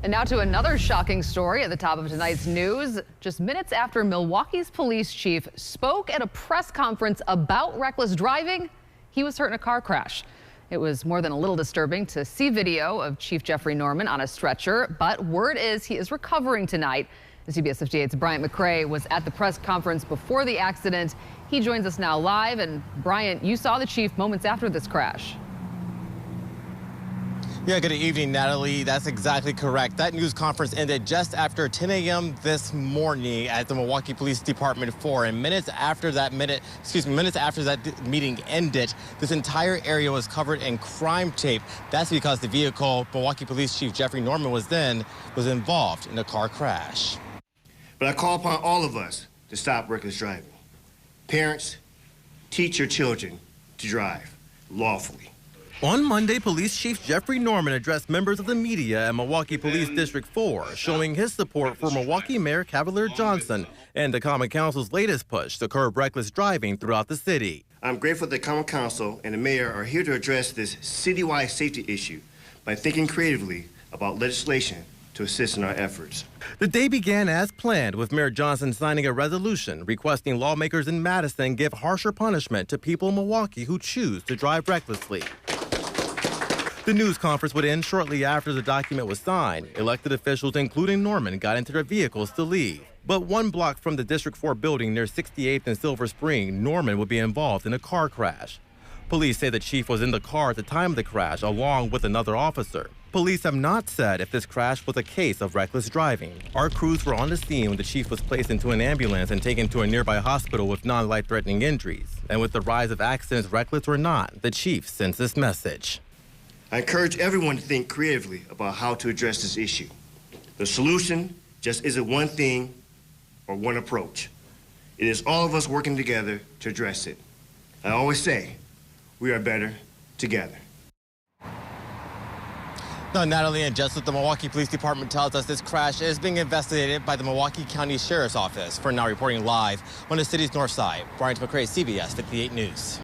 And now to another shocking story at the top of tonight's news. Just minutes after Milwaukee's police chief spoke at a press conference about reckless driving, he was hurt in a car crash. It was more than a little disturbing to see video of Chief Jeffrey Norman on a stretcher, but word is he is recovering tonight. CBS 58's Bryant McCrae was at the press conference before the accident. He joins us now live. And Bryant, you saw the chief moments after this crash. Yeah, good evening, Natalie. That's exactly correct. That news conference ended just after 10 a.m. this morning at the Milwaukee Police Department 4. And minutes after that meeting ended, this entire area was covered in crime tape. That's because the vehicle Milwaukee Police Chief Jeffrey Norman was involved in a car crash. But I call upon all of us to stop reckless driving. Parents, teach your children to drive lawfully. On Monday, Police Chief Jeffrey Norman addressed members of the media at Milwaukee Police District 4, showing his support for Milwaukee Mayor Cavalier Johnson and the Common Council's latest push to curb reckless driving throughout the city. I'm grateful that the Common Council and the mayor are here to address this citywide safety issue by thinking creatively about legislation to assist in our efforts. The day began as planned, with Mayor Johnson signing a resolution requesting lawmakers in Madison give harsher punishment to people in Milwaukee who choose to drive recklessly. The news conference would end shortly after the document was signed. Elected officials, including Norman, got into their vehicles to leave. But 1 block from the District 4 building near 68th and Silver Spring, Norman would be involved in a car crash. Police say the chief was in the car at the time of the crash, along with another officer. Police have not said if this crash was a case of reckless driving. Our crews were on the scene when the chief was placed into an ambulance and taken to a nearby hospital with non-life-threatening injuries. And with the rise of accidents, reckless or not, the chief sends this message. I encourage everyone to think creatively about how to address this issue. The solution just isn't one thing or one approach. It is all of us working together to address it. I always say, we are better together. Now, Natalie, and just what the Milwaukee Police Department tells us, this crash is being investigated by the Milwaukee County Sheriff's Office. For now, reporting live on the city's north side, Bryant McCrae, CBS 58 News.